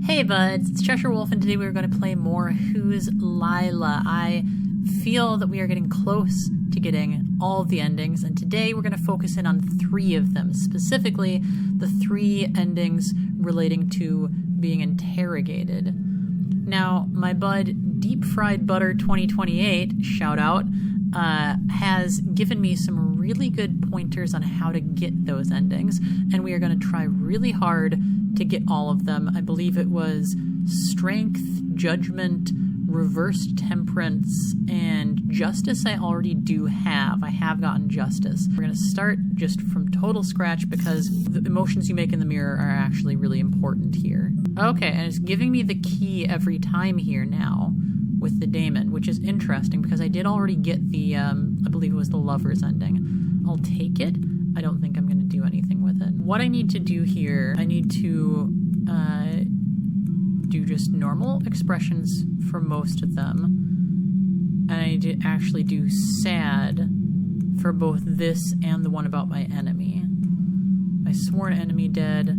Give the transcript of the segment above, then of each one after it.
Hey buds, it's Cheshire Wolf, and today we're going to play more Who's Lila. I feel that we are getting close to getting all of the endings, and today we're going to focus in on 3 of them, specifically the 3 endings relating to being interrogated. Now, my bud Deep Fried Butter 2028, shout out, has given me some really good pointers on how to get those endings, and we are going to try really hard to get all of them. I believe it was Strength, Judgment, Reversed Temperance, and Justice I already do have. I have gotten Justice. We're going to start just from total scratch because the emotions you make in the mirror are actually really important here. Okay, and it's giving me the key every time here now with the daemon, which is interesting because I did already get the, I believe it was the Lover's ending. I'll take it. I don't think I'm going to do anything with it. What I need to do here, I need to do just normal expressions for most of them. And I need to actually do sad for both this and the one about my enemy. My sworn enemy dead,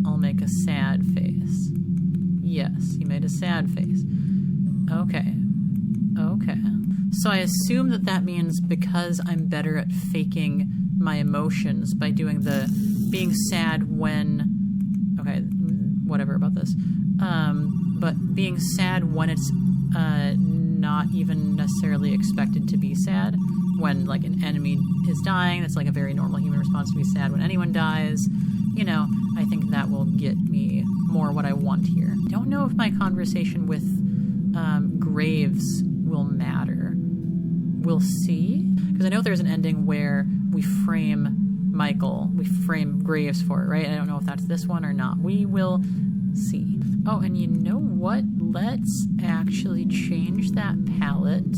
I'll make a sad face. Yes, he made a sad face. Okay. Okay. So I assume that that means because I'm better at faking my emotions by doing the being sad when, okay, whatever about this, but being sad when it's not even necessarily expected to be sad, when like an enemy is dying, that's like a very normal human response to be sad when anyone dies, you know, I think that will get me more what I want here. I don't know if my conversation with Graves will matter. We'll see, because I know there's an ending where we frame Michael, we frame Graves for it, right? I don't know if that's this one or not. We will see. Oh, and you know what? Let's actually change that palette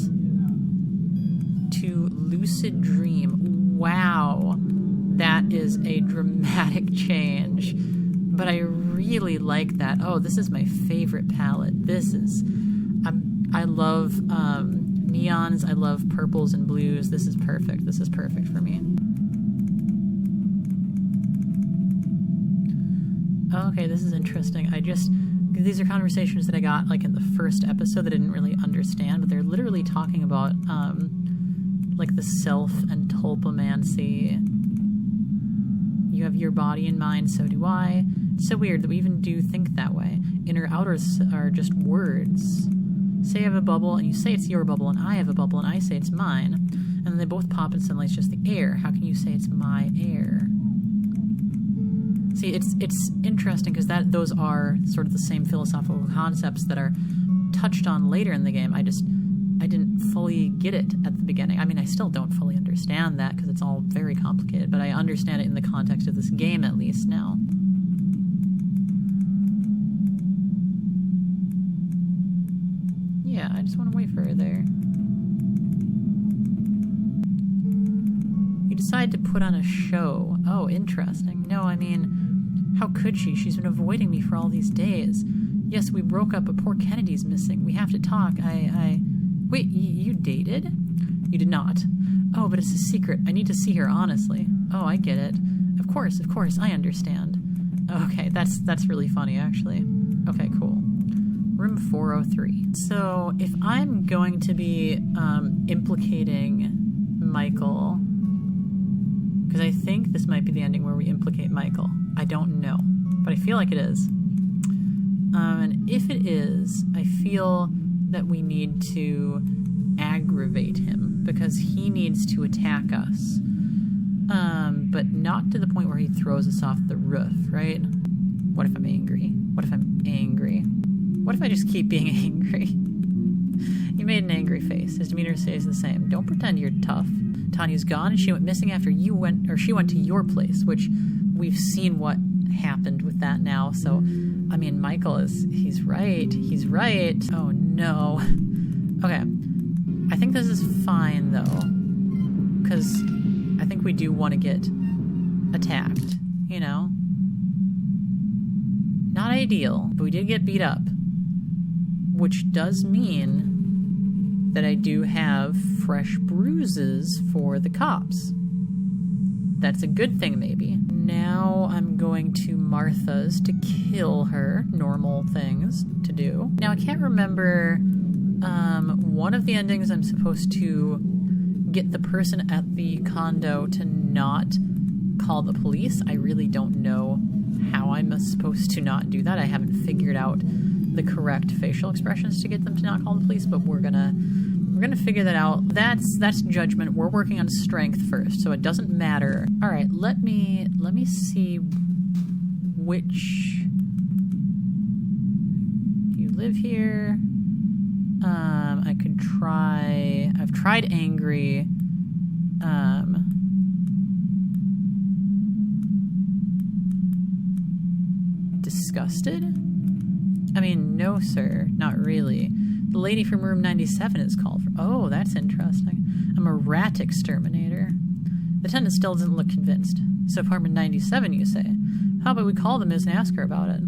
to Lucid Dream. Wow, that is a dramatic change, but I really like that. Oh, this is my favorite palette. This is, I love neons, I love purples and blues. This is perfect. This is perfect for me. Okay, this is interesting. These are conversations that I got like in the first episode that I didn't really understand, but they're literally talking about like the self and tulpomancy. You have your body and mind, so do I. It's so weird that we even do think that way. Inner outers are just words. Say I have a bubble, and you say it's your bubble, and I have a bubble, and I say it's mine. And then they both pop, and suddenly it's just the air. How can you say it's my air? See, it's interesting, because those are sort of the same philosophical concepts that are touched on later in the game. I didn't fully get it at the beginning. I mean, I still don't fully understand that, because it's all very complicated, but I understand it in the context of this game, at least, now. Yeah, I just want to wait for her there. You decide to put on a show. Oh, interesting. No, I mean, how could she? She's been avoiding me for all these days. Yes, we broke up, but poor Kennedy's missing. We have to talk. Wait, you dated? You did not. Oh, but it's a secret. I need to see her, honestly. Oh, I get it. Of course, I understand. Okay, that's really funny, actually. Okay, cool. Room 403. So, if I'm going to be implicating Michael, because I think this might be the ending where we implicate Michael. I don't know, but I feel like it is. And if it is, I feel that we need to aggravate him, because he needs to attack us. But not to the point where he throws us off the roof, right? What if I'm angry? What if I'm angry? What if I just keep being angry? You made an angry face. His demeanor stays the same. Don't pretend you're tough. Tanya's gone, and she went missing after she went to your place, which we've seen what happened with that now. So, I mean, Michael he's right. He's right. Oh, no. Okay. I think this is fine, though, because I think we do want to get attacked, you know? Not ideal, but we did get beat up. Which does mean that I do have fresh bruises for the cops. That's a good thing, maybe. Now I'm going to Martha's to kill her. Normal things to do. Now I can't remember, one of the endings I'm supposed to get the person at the condo to not call the police. I really don't know how I'm supposed to not do that. I haven't figured out the correct facial expressions to get them to not call the police, but we're gonna figure that out. That's judgment. We're working on strength first, so it doesn't matter. All right, let me see which you live here. I could try. I've tried angry. Disgusted? I mean, no, sir, not really. The lady from room 97 is called for. Oh, that's interesting. I'm a rat exterminator. The tenant still doesn't look convinced. So apartment 97, you say? How about we call the Miss and ask her about it?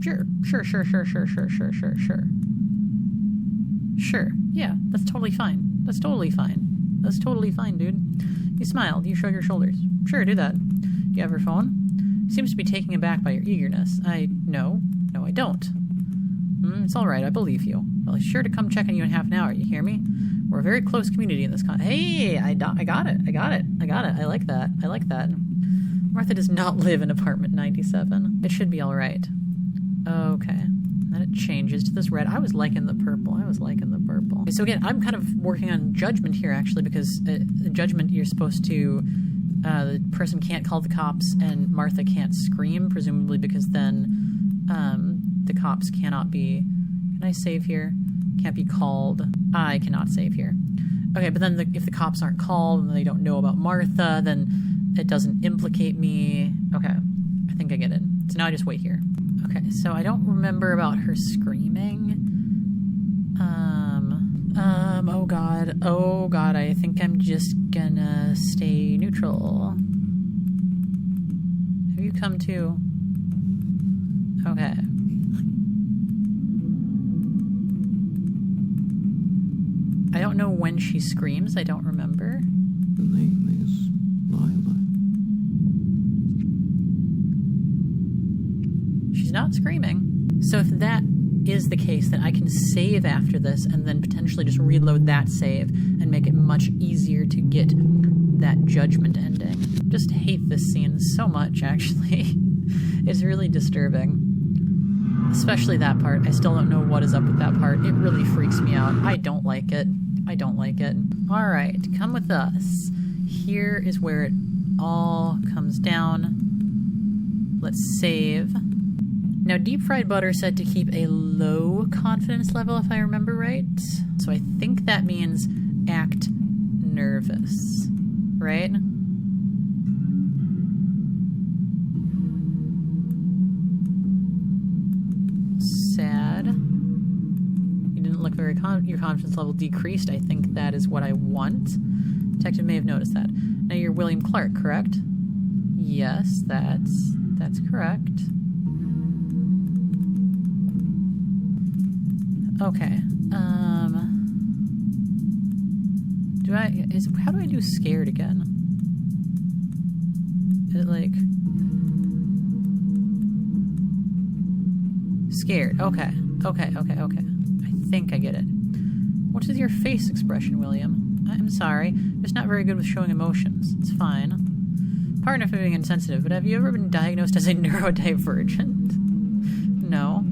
Sure. Sure, yeah, that's totally fine. That's totally fine, dude. You smiled, you shrug your shoulders. Sure, do that. Do you have her phone? Seems to be taken aback by your eagerness. No, I don't. It's all right, I believe you. Well, he's sure to come check on you in half an hour, you hear me? We're a very close community in this Hey, I got it. I like that. Martha does not live in apartment 97. It should be all right. Okay. Then it changes to this red. I was liking the purple. So again, I'm kind of working on judgment here, actually, because judgment, you're supposed to... the person can't call the cops, and Martha can't scream, presumably because then the cops cannot be... Can I save here? Can't be called. I cannot save here. Okay, but then if the cops aren't called and they don't know about Martha, then it doesn't implicate me. Okay, I think I get it. So now I just wait here. Okay, so I don't remember about her screaming. Oh god, I think I'm just gonna stay neutral. Have you come to? Okay. I don't know when she screams, I don't remember. The name is Lila. She's not screaming. So if that is the case, then I can save after this and then potentially just reload that save and make it much easier to get that judgment ending. Just hate this scene so much, actually. It's really disturbing. Especially that part. I still don't know what is up with that part. It really freaks me out. I don't like it. Alright, come with us. Here is where it all comes down. Let's save. Now, deep fried butter said to keep a low confidence level, if I remember right. So I think that means act nervous, right? Sad. You didn't look very your confidence level decreased. I think that is what I want. Detective may have noticed that. Now you're William Clark, correct? Yes, that's correct. Okay. How do I do scared again? Is it like scared? Okay. I think I get it. What is your face expression, William? I'm sorry. Just not very good with showing emotions. It's fine. Pardon if I'm being insensitive, but have you ever been diagnosed as a neurodivergent? No.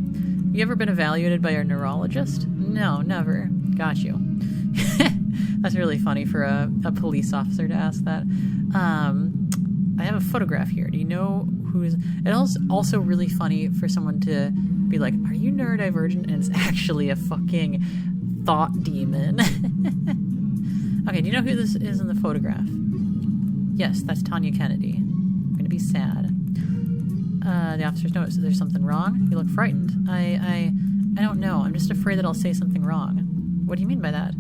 Have you ever been evaluated by your neurologist? No, never. Got you. That's really funny for a police officer to ask that. I have a photograph here. Do you know who is... It's also really funny for someone to be like, are you neurodivergent? And it's actually a fucking thought demon. Okay, do you know who this is in the photograph? Yes, that's Tanya Kennedy. I'm gonna be sad. The officers notice that there's something wrong. You look frightened. I don't know. I'm just afraid that I'll say something wrong. What do you mean by that?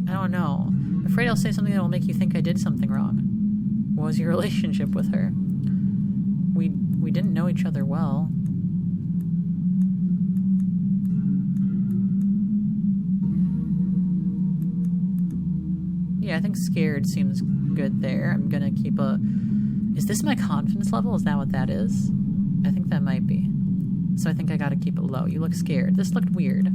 I don't know. I'm afraid I'll say something that will make you think I did something wrong. What was your relationship with her? We didn't know each other well. Yeah, I think scared seems good there. I'm gonna keep a Is this my confidence level? Is that what that is? I think that might be. So I think I gotta keep it low. You look scared. This looked weird.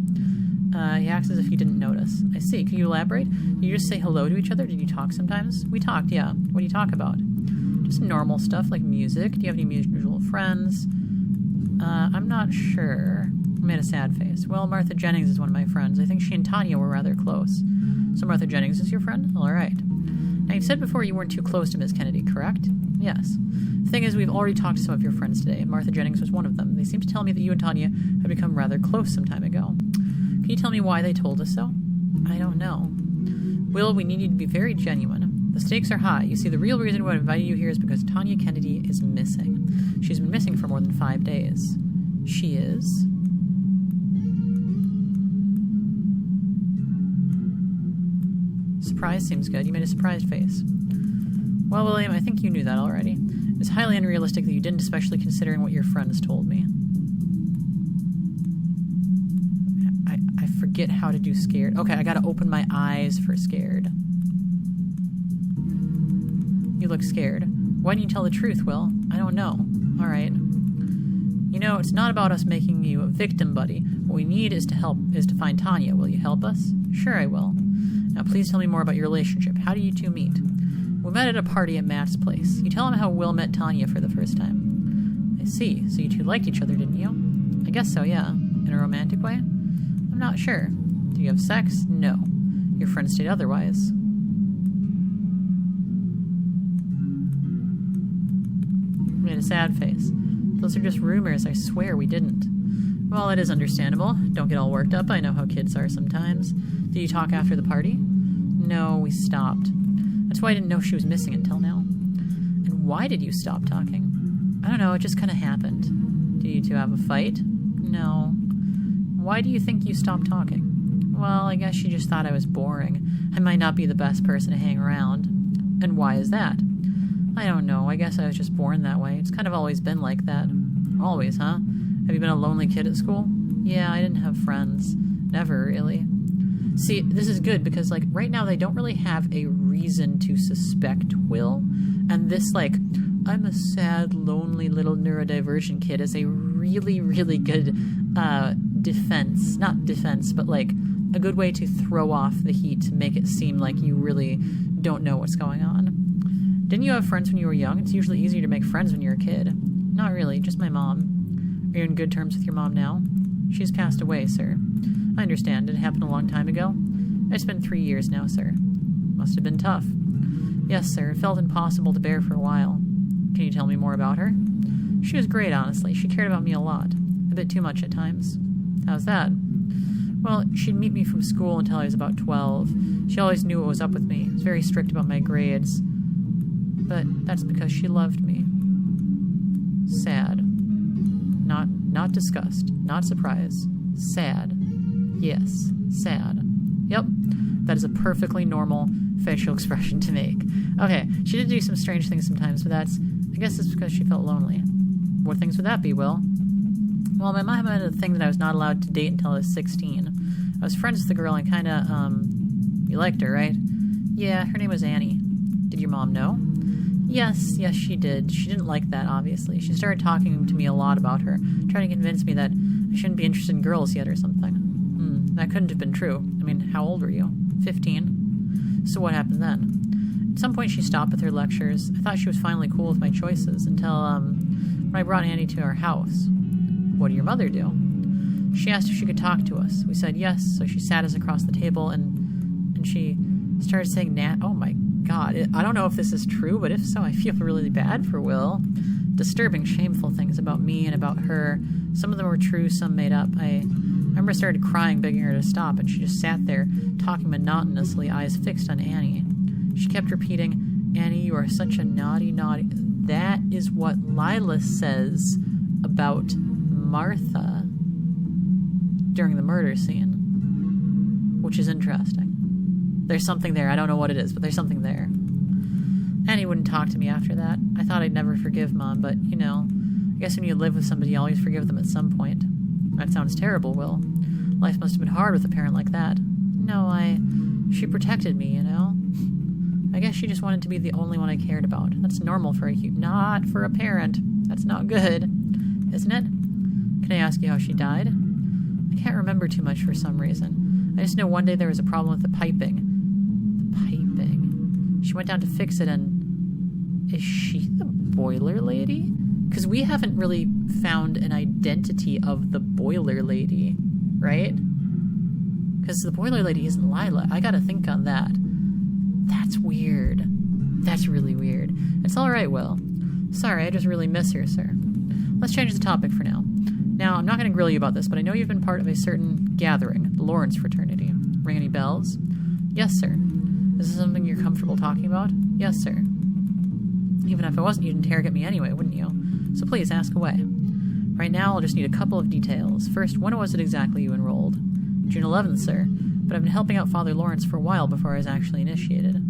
He acts as if you didn't notice. I see. Can you elaborate? Did you just say hello to each other? Did you talk sometimes? We talked, yeah. What do you talk about? Just normal stuff like music. Do you have any mutual friends? I'm not sure. I made a sad face. Well, Martha Jennings is one of my friends. I think she and Tanya were rather close. So Martha Jennings is your friend? All right. Now, you've said before you weren't too close to Miss Kennedy, correct? Yes. The thing is, we've already talked to some of your friends today, and Martha Jennings was one of them. They seem to tell me that you and Tanya have become rather close some time ago. Can you tell me why they told us so? I don't know. Will, we need you to be very genuine. The stakes are high. You see, the real reason why I invited you here is because Tanya Kennedy is missing. She's been missing for more than 5 days. She is? Surprise seems good. You made a surprised face. Well, William, I think you knew that already. It's highly unrealistic that you didn't, especially considering what your friends told me. I forget how to do scared. Okay, I gotta open my eyes for scared. You look scared. Why didn't you tell the truth, Will? I don't know. Alright. You know, it's not about us making you a victim, buddy. What we need is to find Tanya. Will you help us? Sure, I will. Now, please tell me more about your relationship. How do you two meet? We met at a party at Matt's place. You tell him how Will met Tanya for the first time. I see. So you two liked each other, didn't you? I guess so, yeah. In a romantic way? I'm not sure. Did you have sex? No. Your friends stayed otherwise. Made a sad face. Those are just rumors. I swear we didn't. Well, it is understandable. Don't get all worked up. I know how kids are sometimes. Did you talk after the party? No, we stopped. That's why I didn't know she was missing until now. And why did you stop talking? I don't know, it just kind of happened. Did you two have a fight? No. Why do you think you stopped talking? Well, I guess she just thought I was boring. I might not be the best person to hang around. And why is that? I don't know. I guess I was just born that way. It's kind of always been like that. Always, huh? Have you been a lonely kid at school? Yeah, I didn't have friends. Never, really. See, this is good because, like, right now they don't really have a reason to suspect Will. And this, like, I'm a sad, lonely little neurodivergent kid is a really, really good defense. Not defense, but, like, a good way to throw off the heat to make it seem like you really don't know what's going on. Didn't you have friends when you were young? It's usually easier to make friends when you're a kid. Not really, just my mom. Are you in good terms with your mom now? She's passed away, sir. I understand. It happened a long time ago. It's been 3 years now, sir. Must have been tough. Yes, sir. It felt impossible to bear for a while. Can you tell me more about her? She was great, honestly. She cared about me a lot. A bit too much at times. How's that? Well, she'd meet me from school until I was about 12. She always knew what was up with me. Was very strict about my grades. But that's because she loved me. Sad. Not disgust. Not surprise. Sad. Yes. Sad. Yep. That is a perfectly normal facial expression to make. Okay, she did do some strange things sometimes, but I guess it's because she felt lonely. What things would that be, Will? Well, my mom had a thing that I was not allowed to date until I was 16. I was friends with the girl and kinda, you liked her, right? Yeah, her name was Annie. Did your mom know? Yes, she did. She didn't like that, obviously. She started talking to me a lot about her, trying to convince me that I shouldn't be interested in girls yet or something. That couldn't have been true. I mean, how old were you? 15? So what happened then? At some point she stopped with her lectures. I thought she was finally cool with my choices until, when I brought Annie to our house. What did your mother do? She asked if she could talk to us. We said yes, so she sat us across the table and she started saying oh my God, I don't know if this is true, but if so, I feel really bad for Will. Disturbing, shameful things about me and about her. Some of them were true, some made up. I remember I started crying, begging her to stop, and she just sat there, talking monotonously, eyes fixed on Annie. She kept repeating, Annie, you are such a naughty. That is what Lila says about Martha during the murder scene, which is interesting. There's something there. I don't know what it is, but there's something there. Annie wouldn't talk to me after that. I thought I'd never forgive Mom, but, you know, I guess when you live with somebody, you always forgive them at some point. That sounds terrible, Will. Life must have been hard with a parent like that. No, she protected me, you know? I guess she just wanted to be the only one I cared about. That's normal for not for a parent. That's not good, isn't it? Can I ask you how she died? I can't remember too much for some reason. I just know one day there was a problem with the piping. The piping. She went down to fix it and... Is she the boiler lady? Because we haven't really found an identity of the boiler lady, right? Because the boiler lady isn't Lila. I gotta think on that. That's weird. That's really weird. It's alright, Will. Sorry, I just really miss her, sir. Let's change the topic for now. Now, I'm not going to grill you about this, but I know you've been part of a certain gathering, the Lawrence fraternity. Ring any bells? Yes, sir. Is this something you're comfortable talking about? Yes, sir. Even if I wasn't, you'd interrogate me anyway, wouldn't you? So please, ask away. Right now, I'll just need a couple of details. First, when was it exactly you enrolled? June 11th, sir. But I've been helping out Father Lawrence for a while before I was actually initiated.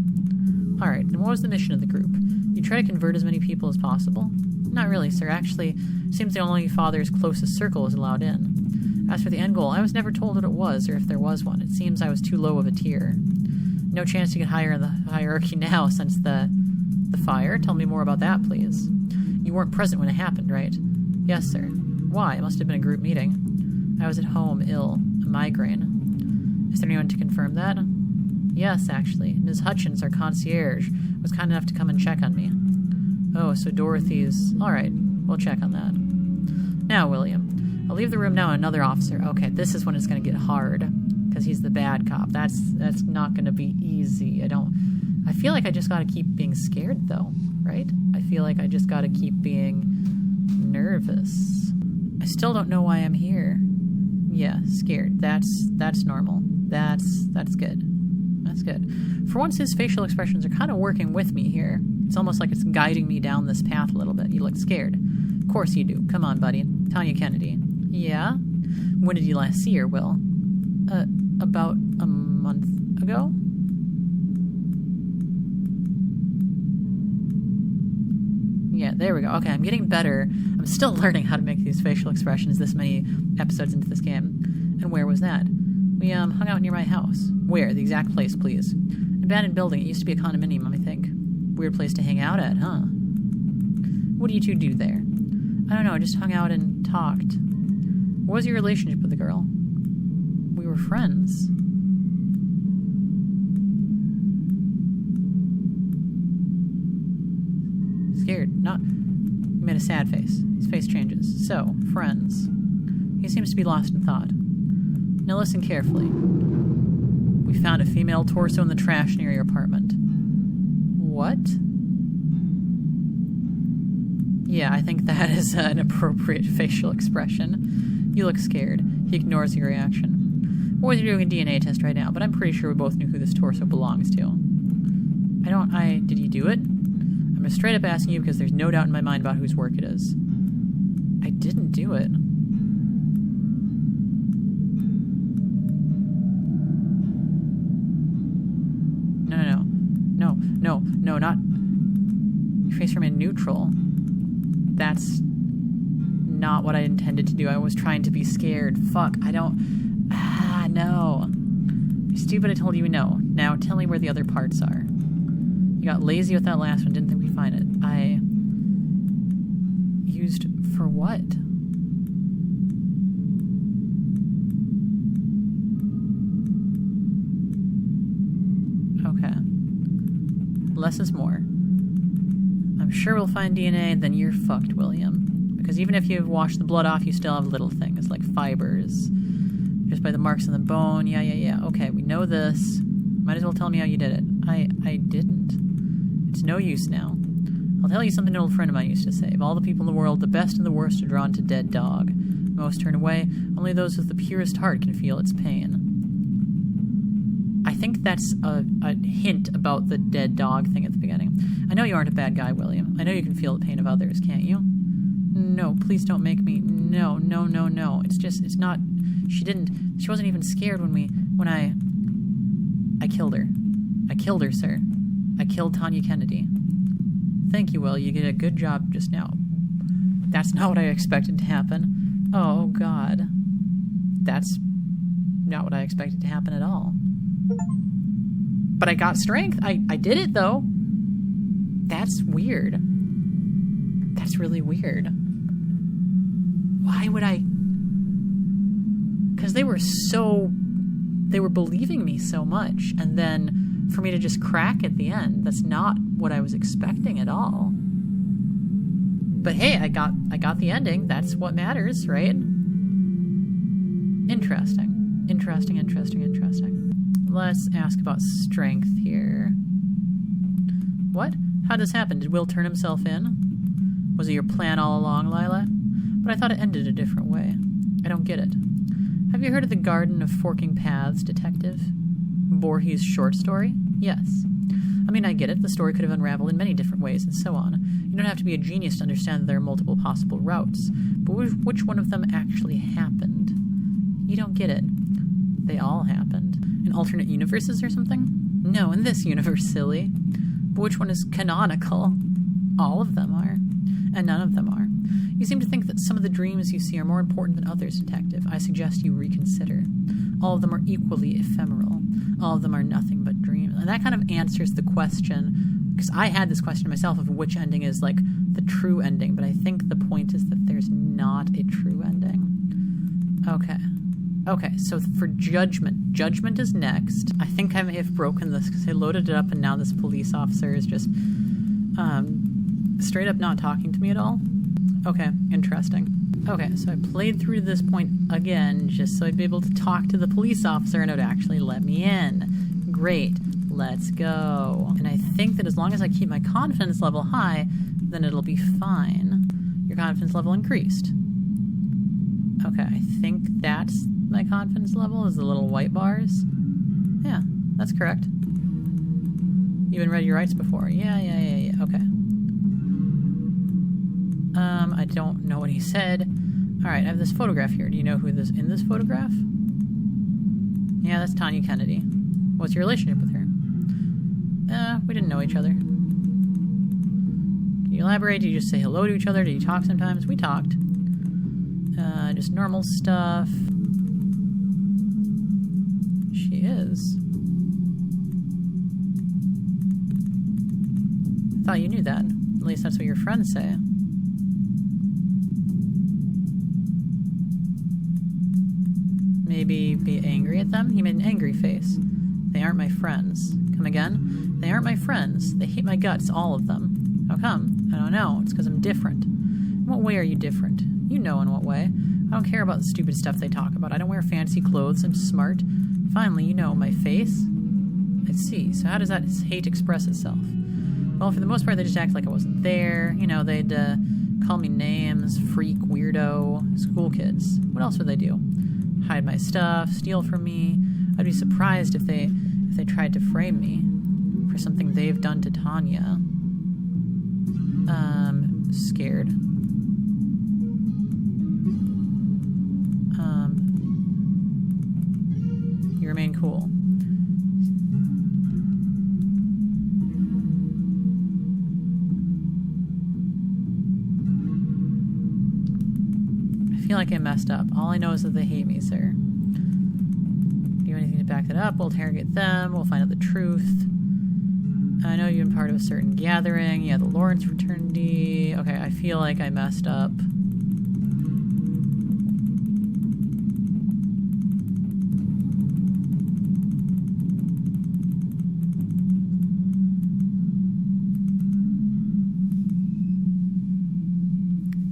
Alright, then what was the mission of the group? You try to convert as many people as possible? Not really, sir. Actually, it seems the only Father's closest circle is allowed in. As for the end goal, I was never told what it was, or if there was one. It seems I was too low of a tier. No chance to get higher in the hierarchy now since the fire? Tell me more about that, please. You weren't present when it happened, right? Yes, sir. Why? It must have been a group meeting. I was at home, ill. A migraine. Is there anyone to confirm that? Yes, actually. Ms. Hutchins, our concierge, was kind enough to come and check on me. Oh, so Dorothy's... Alright, we'll check on that. Now, William. I'll leave the room now and another officer. Okay, this is when it's going to get hard. Because he's the bad cop. That's not going to be easy. I feel like I just got to keep being scared, though. Right? I feel like I just got to keep being nervous. I still don't know why I'm here. Yeah, scared. That's normal. That's good. That's good. For once, his facial expressions are kind of working with me here. It's almost like it's guiding me down this path a little bit. You look scared. Of course you do. Come on, buddy. Tanya Kennedy. Yeah? When did you last see her, Will? About a month ago? Yeah, there we go. Okay, I'm getting better. I'm still learning how to make these facial expressions this many episodes into this game. And where was that? We, hung out near my house. Where? The exact place, please. An abandoned building. It used to be a condominium, I think. Weird place to hang out at, huh? What do you two do there? I don't know, I just hung out and talked. What was your relationship with the girl? We were friends. Scared. Not... He made a sad face. His face changes. So, friends. He seems to be lost in thought. Now listen carefully. We found a female torso in the trash near your apartment. What? Yeah, I think that is an appropriate facial expression. You look scared. He ignores your reaction. What was you doing a DNA test right now, but I'm pretty sure we both knew who this torso belongs to. Did you do it? I'm just straight up asking you because there's no doubt in my mind about whose work it is. I didn't do it. No, not... Your face remained neutral. That's not what I intended to do. I was trying to be scared. Fuck, I don't... no. You're stupid, I told you no. Now, tell me where the other parts are. You got lazy with that last one, didn't think we'd find it. I... Used for what? Okay. Less is more. I'm sure we'll find DNA, then you're fucked, William. Because even if you've washed the blood off, you still have little things, like fibers. Just by the marks on the bone, yeah. Okay, we know this. Might as well tell me how you did it. I didn't. It's no use now. I'll tell you something an old friend of mine used to say. Of all the people in the world, the best and the worst are drawn to dead dog. Most turn away. Only those with the purest heart can feel its pain. I think that's a hint about the dead dog thing at the beginning. I know you aren't a bad guy, William. I know you can feel the pain of others, can't you? No, please don't make me... No. It's not... She wasn't even scared when I killed her. I killed her, sir. I killed Tanya Kennedy. Thank you, Will. You did a good job just now. That's not what I expected to happen. Oh, God. That's not what I expected to happen at all. But I got strength. I did it, though. That's weird. That's really weird. Why would I... Because they were believing me so much, and then for me to just crack at the end, that's not what I was expecting at all. But hey, I got the ending. That's what matters, right? Interesting. Let's ask about strength here. What? How'd this happen? Did Will turn himself in? Was it your plan all along, Lila? But I thought it ended a different way. I don't get it. Have you heard of the Garden of Forking Paths, Detective? Borges' short story? Yes. I mean, I get it. The story could have unraveled in many different ways and so on. You don't have to be a genius to understand that there are multiple possible routes. But which one of them actually happened? You don't get it. They all happened. In alternate universes or something? No, in this universe, silly. But which one is canonical? All of them are. And none of them are. You seem to think that some of the dreams you see are more important than others, Detective. I suggest you reconsider. All of them are equally ephemeral. All of them are nothing but dreams. And that kind of answers the question, because I had this question myself of which ending is, like, the true ending, but I think the point is that there's not a true ending. Okay, so for Judgment. Judgment is next. I think I may have broken this because I loaded it up and now this police officer is just straight up not talking to me at all. Okay, interesting. Okay, so I played through to this point again just so I'd be able to talk to the police officer and it would actually let me in. Great, let's go. And I think that as long as I keep my confidence level high, then it'll be fine. Your confidence level increased. Okay, I think that's my confidence level, is the little white bars. Yeah, that's correct. You even read your rights before. Yeah, okay. I don't know what he said. Alright, I have this photograph here. Do you know who is in this photograph? Yeah, that's Tanya Kennedy. What's your relationship with her? We didn't know each other. Can you elaborate? Do you just say hello to each other? Do you talk sometimes? We talked. Just normal stuff. She is. I thought you knew that. At least that's what your friends say. Maybe be angry at them? He made an angry face. They aren't my friends. Come again? They aren't my friends. They hate my guts, all of them. How come? I don't know. It's because I'm different. In what way are you different? You know in what way. I don't care about the stupid stuff they talk about. I don't wear fancy clothes. I'm smart. Finally, you know, my face. I see. So how does that hate express itself? Well, for the most part, they just act like I wasn't there. You know, they'd call me names, freak, weirdo, school kids. What else would they do? Hide my stuff, steal from me. I'd be surprised if they tried to frame me for something they've done to Tanya. Scared. You remain cool. I feel like I messed up. All I know is that they hate me, sir. Do anything to back that up? We'll interrogate them. We'll find out the truth. I know you've been part of a certain gathering. Yeah, the Lawrence fraternity. Okay, I feel like I messed up.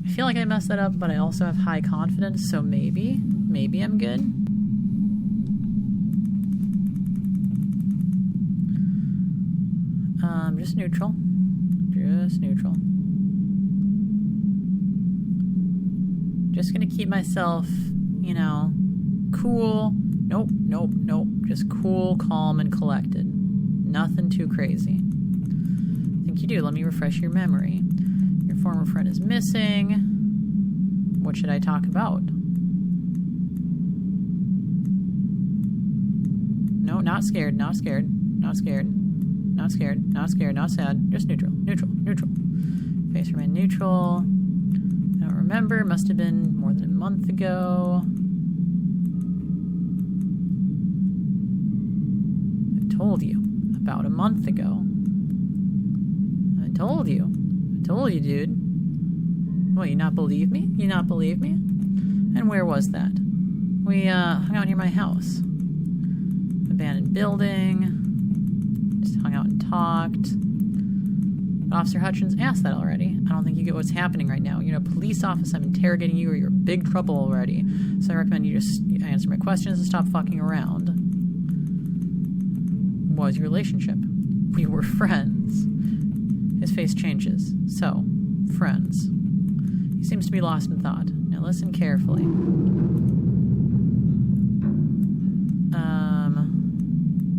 I feel like I messed that up, but I also have high confidence, so maybe I'm good. Just neutral. Just neutral. Just gonna keep myself, you know, cool. Nope. Just cool, calm, and collected. Nothing too crazy. I think you do. Let me refresh your memory. Your former friend is missing. What should I talk about? No, not scared. Not sad. Just neutral. Face remain neutral. I don't remember. Must have been more than a month ago. I told you. about a month ago. I told you, dude. What, you not believe me? You not believe me? And where was that? We, hung out near my house. Abandoned building. Just hung out and talked. But Officer Hutchins asked that already. I don't think you get what's happening right now. You're in a police office, I'm interrogating you, or you're in big trouble already. So I recommend you just answer my questions and stop fucking around. What was your relationship? We were friends. His face changes. So, friends. He seems to be lost in thought. Now listen carefully.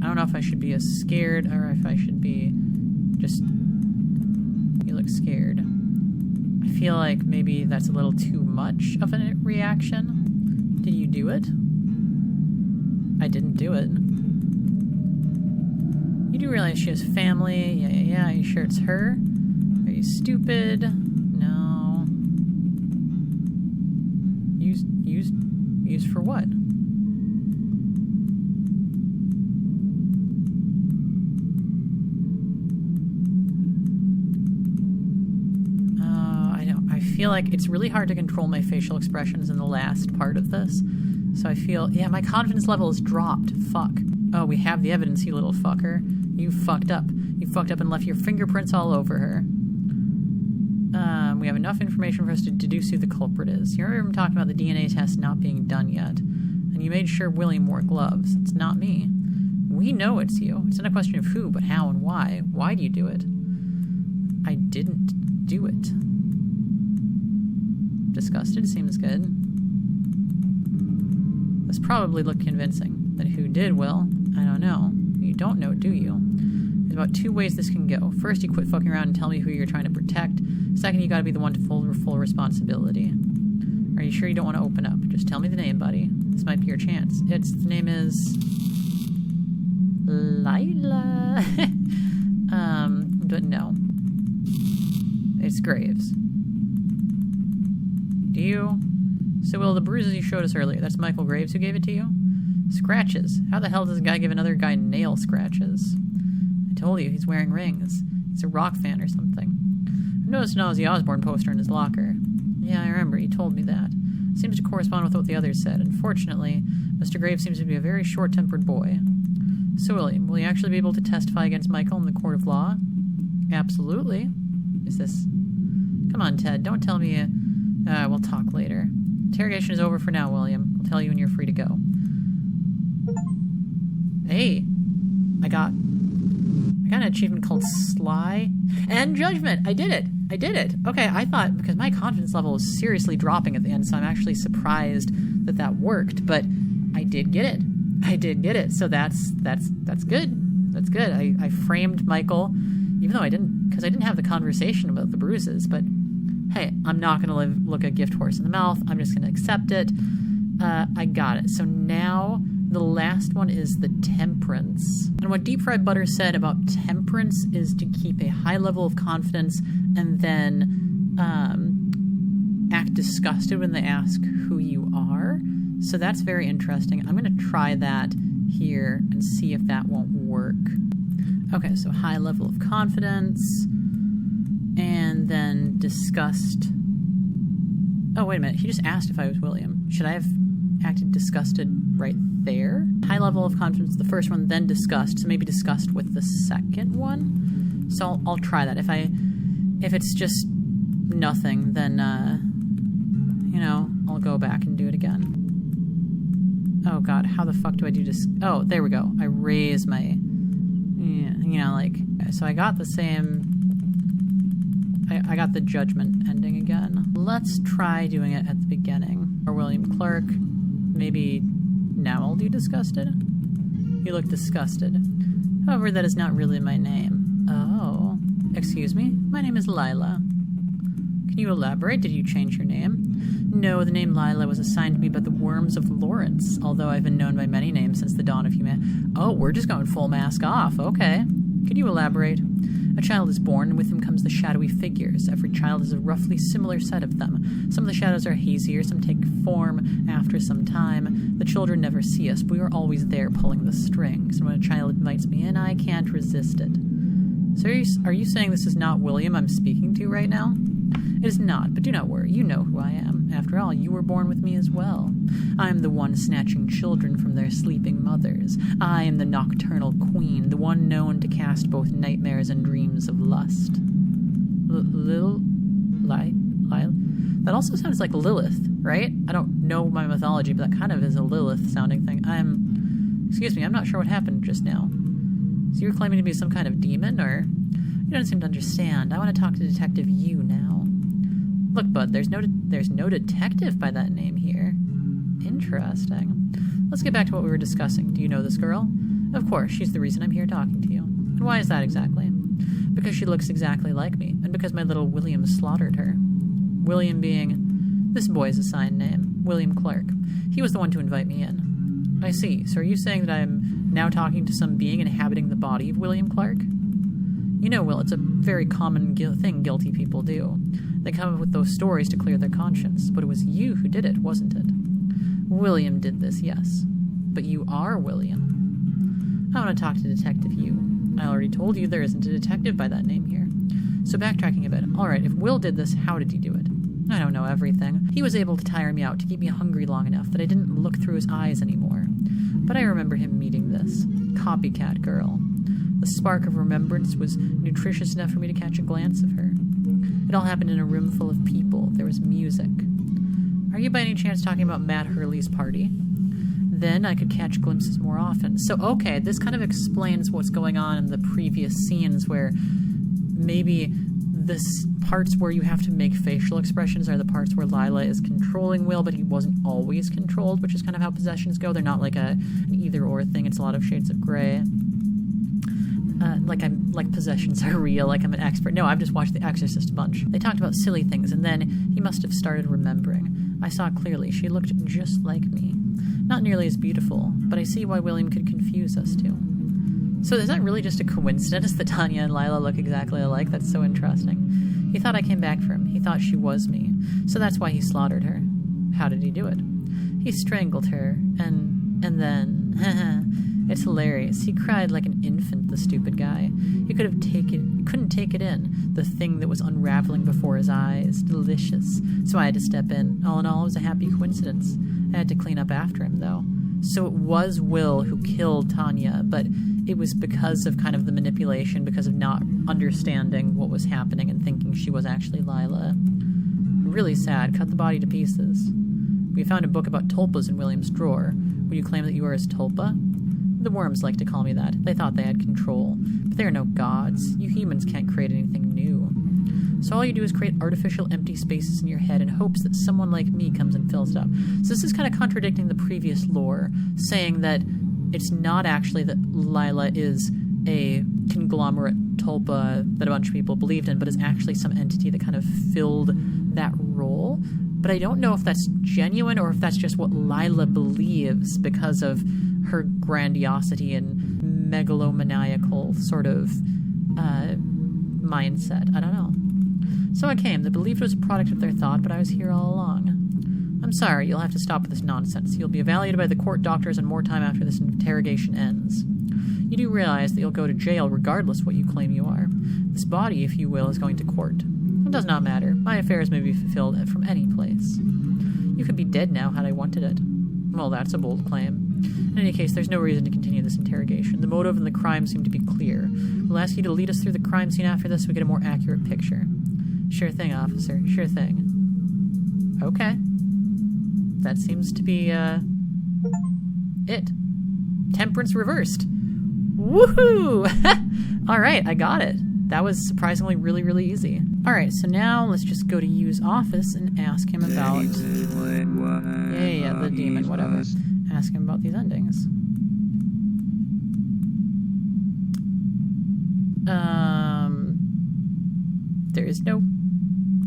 I don't know if I should be as scared or if I should be just... You look scared. I feel like maybe that's a little too much of a reaction. Did you do it? I didn't do it. You do realize she has family? Yeah. Are you sure it's her? Are you stupid? No. Used for what? I feel like it's really hard to control my facial expressions in the last part of this. So I feel, yeah, my confidence level is dropped. Fuck. Oh, we have the evidence, you little fucker. You fucked up. You fucked up and left your fingerprints all over her. We have enough information for us to deduce who the culprit is. You remember talking about the DNA test not being done yet. And you made sure William wore gloves. It's not me. We know it's you. It's not a question of who, but how and why. Why do you do it? I didn't do it. Disgusted seems good. This probably looked convincing. Then who did, Will? I don't know. You don't know, do you? There's about two ways this can go. First, you quit fucking around and tell me who you're trying to protect. Second, you gotta be the one to full responsibility. Are you sure you don't want to open up? Just tell me the name, buddy. This might be your chance. The name is... Lila. But no. It's Graves. Do you? So, Will, the bruises you showed us earlier, that's Michael Graves who gave it to you? Scratches. How the hell does a guy give another guy nail scratches? I told you, he's wearing rings. He's a rock fan or something. I noticed an Ozzy Osbourne poster in his locker. Yeah, I remember. You told me that. Seems to correspond with what the others said. Unfortunately, Mr. Graves seems to be a very short-tempered boy. So, William, will you actually be able to testify against Michael in the court of law? Absolutely. Is this... Come on, Ted. Don't tell me... we'll talk later. Interrogation is over for now, William. I'll tell you when you're free to go. Hey, I got an achievement called Sly and Judgment. I did it. Okay, I thought, because my confidence level was seriously dropping at the end, so I'm actually surprised that worked, but I did get it. So that's good. That's good. I framed Michael, even though I didn't have the conversation about the bruises, but hey, I'm not going to look a gift horse in the mouth. I'm just going to accept it. I got it. So now the last one is the temperance. And what Deep Fried Butter said about temperance is to keep a high level of confidence and then act disgusted when they ask who you are. So that's very interesting. I'm going to try that here and see if that won't work. Okay, so high level of confidence. And then disgust. Oh, wait a minute. He just asked if I was William. Should I have acted disgusted right there? High level of confidence, the first one, then disgust. So maybe disgust with the second one. So I'll try that. If it's just nothing, then, I'll go back and do it again. Oh, God. How the fuck do I do this? Oh, there we go. I raise my... So I got the same... I got the judgment ending again. Let's try doing it at the beginning. Or William Clark. Maybe now I'll do disgusted? You look disgusted. However, that is not really my name. Oh. Excuse me? My name is Lila. Can you elaborate? Did you change your name? No, the name Lila was assigned to me by the Worms of Lawrence, although I've been known by many names since the dawn of humanity. Oh, we're just going full mask off. Okay. Could you elaborate? A child is born, and with him comes the shadowy figures. Every child has a roughly similar set of them. Some of the shadows are hazier, some take form after some time. The children never see us, but we are always there pulling the strings, and when a child invites me in, I can't resist it. So are you saying this is not William I'm speaking to right now? It is not, but do not worry, you know who I am. After all, you were born with me as well. I am the one snatching children from their sleeping mothers. I am the nocturnal queen, the one known to cast both nightmares and dreams of lust. Lila? That also sounds like Lilith, right? I don't know my mythology, but that kind of is a Lilith-sounding thing. Excuse me, I'm not sure what happened just now. So you're claiming to be some kind of demon, or... You don't seem to understand. I want to talk to Detective Yu now. Look, bud, there's no detective by that name here. Interesting. Let's get back to what we were discussing. Do you know this girl? Of course, she's the reason I'm here talking to you. And why is that exactly? Because she looks exactly like me, and because my little William slaughtered her. William being... This boy's assigned name. William Clark. He was the one to invite me in. I see. So are you saying that I'm now talking to some being inhabiting the body of William Clark? You know, Will, it's a very common thing guilty people do. They come up with those stories to clear their conscience, but it was you who did it, wasn't it? William did this, yes. But you are William. I want to talk to Detective Yu. I already told you there isn't a detective by that name here. So backtracking a bit. Alright, if Will did this, how did he do it? I don't know everything. He was able to tire me out, to keep me hungry long enough that I didn't look through his eyes anymore. But I remember him meeting this copycat girl. The spark of remembrance was nutritious enough for me to catch a glance of her. It all happened in a room full of people. There was music. Are you by any chance talking about Matt Hurley's party? Then I could catch glimpses more often. So, okay, this kind of explains what's going on in the previous scenes where maybe this parts where you have to make facial expressions are the parts where Lila is controlling Will, but he wasn't always controlled, which is kind of how possessions go. They're not like an either-or thing. It's a lot of shades of gray. Like possessions are real, like I'm an expert. No, I've just watched The Exorcist a bunch. They talked about silly things, and then he must have started remembering. I saw clearly she looked just like me. Not nearly as beautiful, but I see why William could confuse us two. So is that really just a coincidence that Tanya and Lila look exactly alike? That's so interesting. He thought I came back for him. He thought she was me. So that's why he slaughtered her. How did he do it? He strangled her, and then... It's hilarious. He cried like an infant, the stupid guy. He couldn't take it in. The thing that was unraveling before his eyes. Delicious. So I had to step in. All in all, it was a happy coincidence. I had to clean up after him, though. So it was Will who killed Tanya, but it was because of kind of the manipulation, because of not understanding what was happening and thinking she was actually Lila. Really sad. Cut the body to pieces. We found a book about tulpas in William's drawer. Would you claim that you are his tulpa? The worms like to call me that. They thought they had control. But they are no gods. You humans can't create anything new. So all you do is create artificial empty spaces in your head in hopes that someone like me comes and fills it up. So this is kind of contradicting the previous lore, saying that it's not actually that Lila is a conglomerate tulpa that a bunch of people believed in, but is actually some entity that kind of filled that role. But I don't know if that's genuine or if that's just what Lila believes because of her grandiosity and megalomaniacal sort of mindset. I don't know. So I came. They believed it was a product of their thought, but I was here all along. I'm sorry, you'll have to stop with this nonsense. You'll be evaluated by the court doctors and more time after this interrogation ends. You do realize that you'll go to jail regardless what you claim you are. This body, if you will, is going to court. It does not matter. My affairs may be fulfilled from any place. You could be dead now had I wanted it. Well, that's a bold claim. In any case, there's no reason to continue this interrogation. The motive and the crime seem to be clear. We'll ask you to lead us through the crime scene after this so we get a more accurate picture. Sure thing, officer. Sure thing. Okay. That seems to be, it. Temperance reversed. Woohoo! Alright, I got it. That was surprisingly really, really easy. Alright, so now let's just go to Yu's office and ask him about... Yeah, the demon, whatever. Ask him about these endings.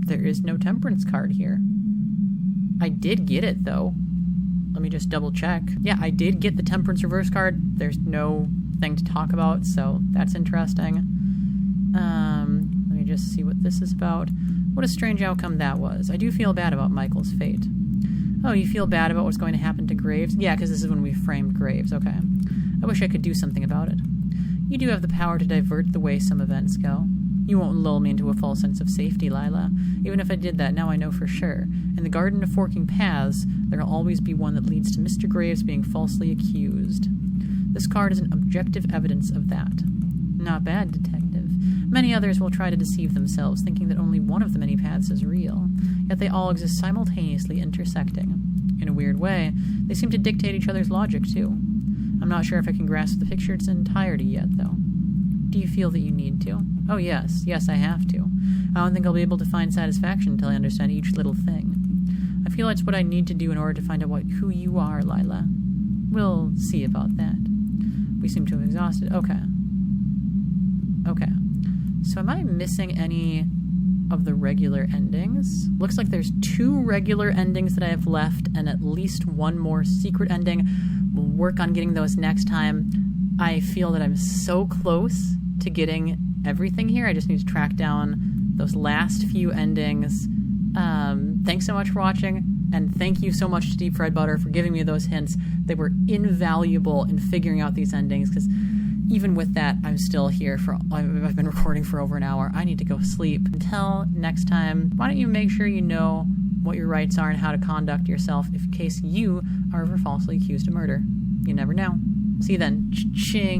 There is no temperance card here. I did get it, though. Let me just double check. Yeah, I did get the temperance reverse card. There's no thing to talk about, so that's interesting. Let me just see what this is about. What a strange outcome that was. I do feel bad about Michael's fate. Oh, you feel bad about what's going to happen to Graves? Yeah, because this is when we framed Graves. Okay. I wish I could do something about it. You do have the power to divert the way some events go. You won't lull me into a false sense of safety, Lila. Even if I did that, now I know for sure. In the Garden of Forking Paths, there will always be one that leads to Mr. Graves being falsely accused. This card is an objective evidence of that. Not bad, Detective. Many others will try to deceive themselves, thinking that only one of the many paths is real. Yet they all exist simultaneously intersecting. In a weird way, they seem to dictate each other's logic, too. I'm not sure if I can grasp the picture in its entirety yet, though. Do you feel that you need to? Oh, yes. Yes, I have to. I don't think I'll be able to find satisfaction until I understand each little thing. I feel it's what I need to do in order to find out who you are, Lila. We'll see about that. We seem to have exhausted. Okay. Okay. So am I missing any of the regular endings? Looks like there's 2 regular endings that I have left and at least one more secret ending. We'll work on getting those next time. I feel that I'm so close to getting everything here. I just need to track down those last few endings. Thanks so much for watching, and thank you so much to Deep Fried Butter for giving me those hints. They were invaluable in figuring out these endings, because even with that, I'm still here I've been recording for over an hour. I need to go sleep. Until next time, why don't you make sure you know what your rights are and how to conduct yourself in case you are ever falsely accused of murder. You never know. See you then. Ching.